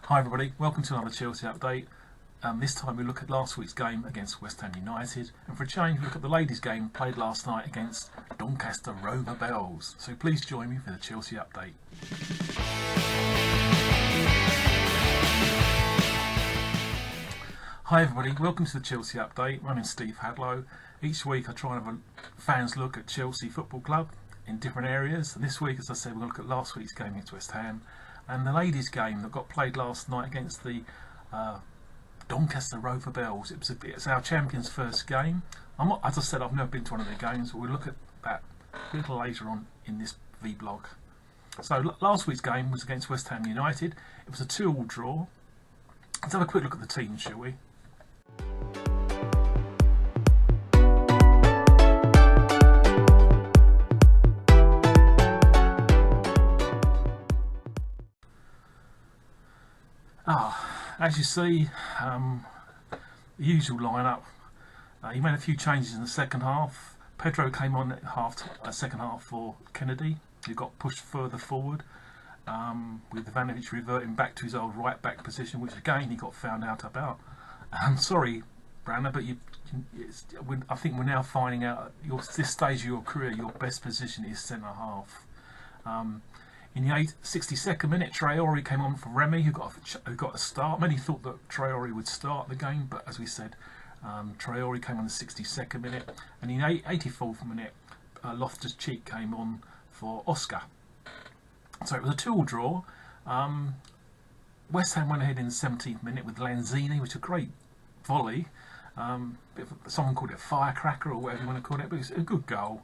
Hi everybody, welcome to another Chelsea update. This time we look at last week's game against West Ham United, and for a change we look at the ladies' game played last night against Doncaster Rover Belles. So please join me for the Chelsea update. Hi everybody, welcome to the Chelsea update. My name's Steve Hadlow. Each week I try and have a fans look at Chelsea Football Club in different areas, and this week, as I said, we're going to look at last week's game against West Ham and the ladies' game that got played last night against the Doncaster Rover Belles. It's our champions' first game. As I said, I've never been to one of their games, but we'll look at that a little later on in this vlog. So last week's game was against West Ham United. It was a 2-2 draw. Let's have a quick look at the team, shall we? As you see, the usual lineup. He made a few changes in the second half. Pedro came on at second half for Kennedy, who got pushed further forward, with Ivanovic reverting back to his old right back position, which again he got found out about. I'm sorry, Branner, but I think we're now finding out at this stage of your career, your best position is centre half. In the 62nd minute, Traore came on for Remy, who got a start. Many thought that Traore would start the game, but as we said, Traore came on the 62nd minute, and in the 84th minute, Loftus-Cheek came on for Oscar. So it was a 2-2 draw. West Ham went ahead in the 17th minute with Lanzini, which was a great volley. Someone called it a firecracker or whatever you want to call it, but it was a good goal.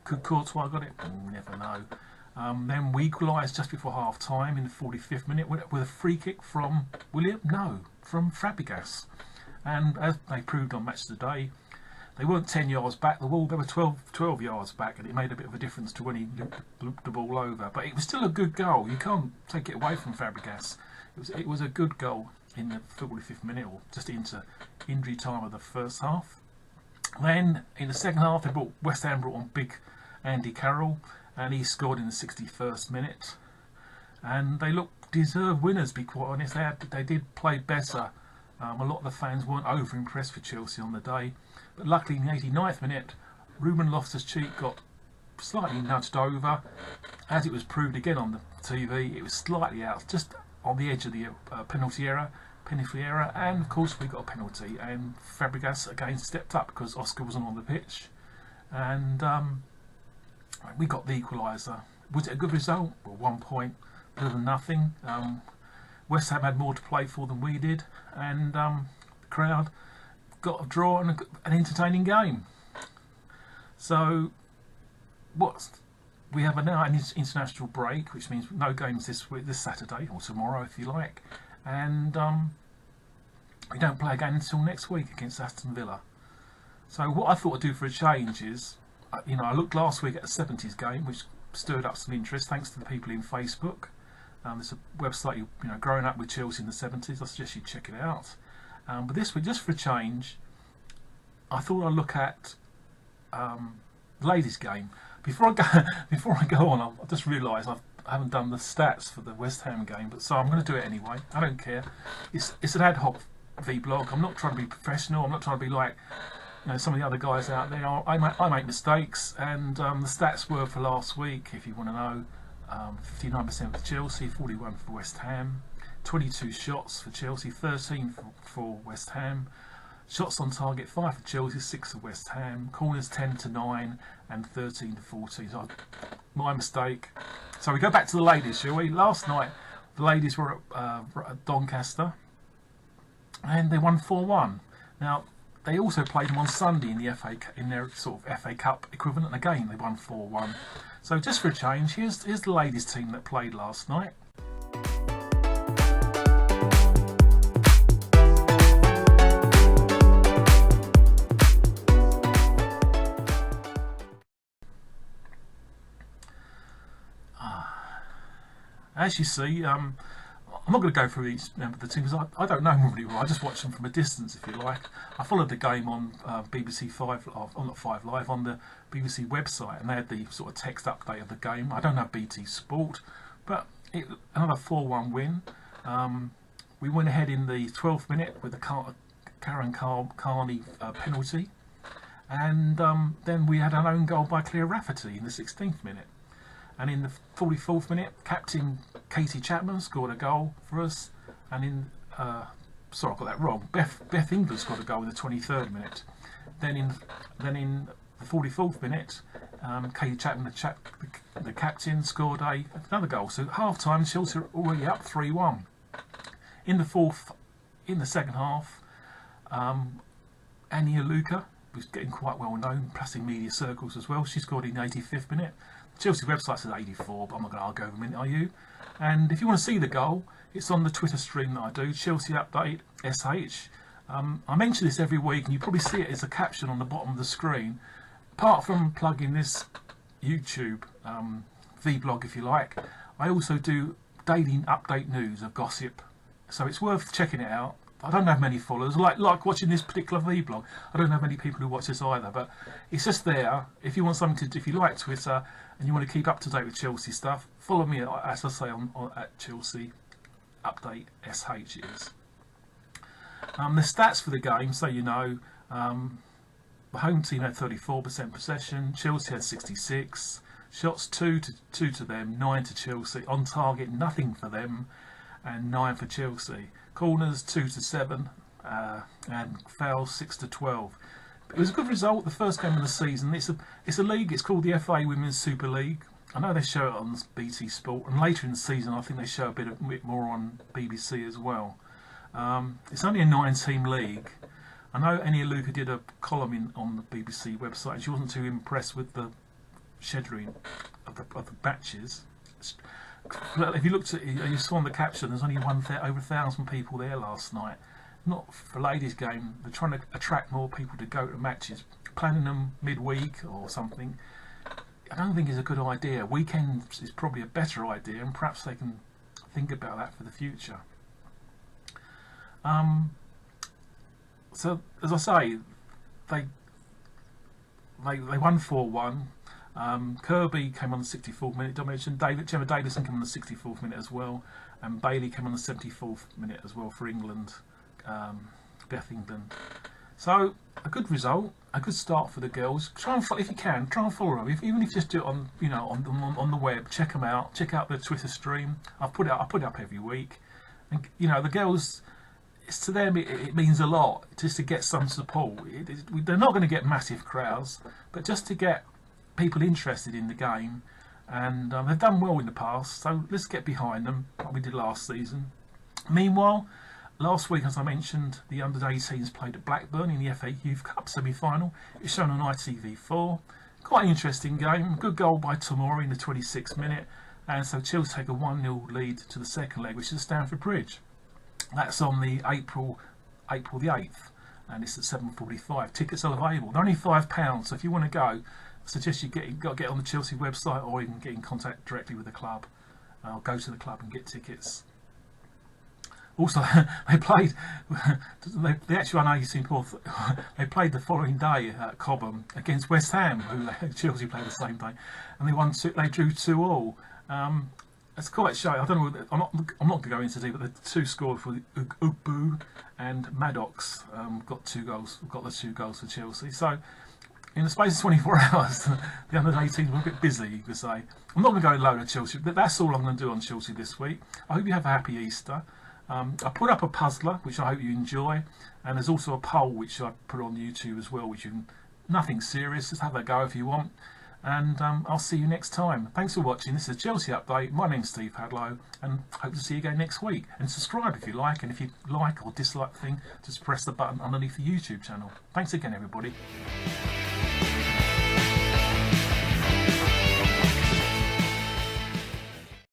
Could Courtois got it? Never know. Then we equalised just before half time in the 45th minute with a free kick from William? No, from Fabregas. And as they proved on Match of the Day, they weren't 10 yards back the ball, they were 12 yards back, and it made a bit of a difference to when he looped the ball over. But it was still a good goal. You can't take it away from Fabregas. It was a good goal in the 45th minute, or just into injury time of the first half. Then in the second half, West Ham brought on big Andy Carroll, and he scored in the 61st minute. And they looked deserved winners, to be quite honest. They did play better. A lot of the fans weren't over impressed with Chelsea on the day, but luckily in the 89th minute, Ruben Loftus-Cheek got slightly nudged over. As it was proved again on the TV, it was slightly out, just on the edge of the penalty area, and of course we got a penalty, and Fabregas again stepped up because Oscar wasn't on the pitch, and we got the equaliser. Was it a good result? Well, 1 point, better than nothing. West Ham had more to play for than we did, and the crowd got a draw and an entertaining game. So, we have now an international break, which means no games this Saturday or tomorrow, if you like, and we don't play again until next week against Aston Villa. So, what I thought I'd do for a change is, I looked last week at a 70s game, which stirred up some interest thanks to the people in Facebook. There's a website, Growing Up with Chelsea in the 70s. I suggest you check it out. But this week, just for a change, I thought I'd look at the ladies' game. Before I go on, I just realised I haven't done the stats for the West Ham game, so I'm going to do it anyway. I don't care. It's an ad hoc vlog. I'm not trying to be professional. I'm not trying to be like some of the other guys out there. I make mistakes, and the stats were for last week, if you want to know. 59% for Chelsea, 41 for West Ham, 22 shots for Chelsea, 13 for West Ham, shots on target 5 for Chelsea, 6 for West Ham, corners 10-9 and 13-14. So my mistake. So we go back to the ladies, shall we? Last night the ladies were at Doncaster, and they won 4-1. Now they also played them on Sunday in their sort of FA Cup equivalent, and again they won 4-1. So just for a change, here's the ladies' team that played last night. As you see, I'm not going to go through each member of the team because I don't know them really well. I just watch them from a distance, if you like. I followed the game on BBC 5 Live, not 5 Live, on the BBC website, and they had the sort of text update of the game. I don't have BT Sport, but another 4-1 win. We went ahead in the 12th minute with the Karen Carney penalty, and then we had an own goal by Claire Rafferty in the 16th minute. And in the 44th minute, captain Katie Chapman scored a goal for us, and in sorry, I got that wrong. Beth England scored a goal in the 23rd minute. Then in the 44th minute, Katie Chapman, the captain, scored another goal. So at half time, Chelsea are already up 3-1. In the second half, Annie Aluka was getting quite well known, plus in media circles as well. She scored in the 85th minute. Chelsea website says 84, but I'm not going to argue over a minute, are you? And if you want to see the goal, it's on the Twitter stream that I do, Chelsea Update SH. I mention this every week, and you probably see it as a caption on the bottom of the screen. Apart from plugging this YouTube vlog, if you like, I also do daily update news of gossip, so it's worth checking it out. I don't have many followers, like watching this particular vlog. I don't have many people who watch this either, but it's just there. If you want something to, if you like Twitter and you want to keep up to date with Chelsea stuff, follow me, as I say, on at Chelsea Update SH is. The stats for the game, so you know, the home team had 34% possession, Chelsea had 66, shots 2 to them, 9 to Chelsea, on target nothing for them, and 9 for Chelsea. Corners 2 to 7, and fouls 6 to 12. It was a good result, the first game of the season. It's a league, it's called the FA Women's Super League. I know they show it on BT Sport, and later in the season I think they show a bit more on BBC as well. It's only a 9-team league. I know Annie Luca did a column on the BBC website, and she wasn't too impressed with the scheduling of the matches. If you looked at it, you saw on the caption, there's only over 1,000 people there last night. Not for ladies' game. They're trying to attract more people to go to matches. Planning them midweek or something, I don't think is a good idea. Weekends is probably a better idea, and perhaps they can think about that for the future. So as I say, they won 4-1. Kirby came on the 64th minute. I mentioned Gemma Davison came on the 64th minute as well, and Bailey came on the 74th minute as well for England. Beth England. So a good result, a good start for the girls. Try and, if you can, try and follow them. Even if you just do it on, you know, on the web. Check them out. Check out their Twitter stream. I put it up every week, and you know the girls. It's to them it means a lot just to get some support. They're not going to get massive crowds, but just to get people interested in the game, and they've done well in the past. So let's get behind them, like we did last season. Meanwhile, last week, as I mentioned, the under-18s played at Blackburn in the FA Youth Cup semi-final. It's shown on ITV4. Quite an interesting game. Good goal by Tomori in the 26th minute, and so Chelsea take a 1-0 lead to the second leg, which is Stamford Bridge. That's on the April the 8th, and it's at 7:45. Tickets are available. They're only £5, so if you want to go, I suggest you got to get on the Chelsea website, or even get in contact directly with the club. Go to the club and get tickets. Also, they played. They actually on 18th. They played the following day at Cobham against West Ham, who Chelsea played the same day, and they won. They drew 2-2. It's quite shocking. I don't know. I'm not going to go into detail, but the two scored for Ugbu and Maddox. Got the 2 goals for Chelsea. So, in the space of 24 hours, the under-18s were a bit busy, you could say. I'm not going to go load of Chelsea, but that's all I'm going to do on Chelsea this week. I hope you have a happy Easter. I put up a puzzler, which I hope you enjoy, and there's also a poll which I put on YouTube as well, which nothing serious. Just have a go if you want. And I'll see you next time. Thanks for watching. This is Chelsea Update. My name's Steve Hadlow, and hope to see you again next week. And subscribe if you like, and if you like or dislike the thing, just press the button underneath the YouTube channel. Thanks again, everybody.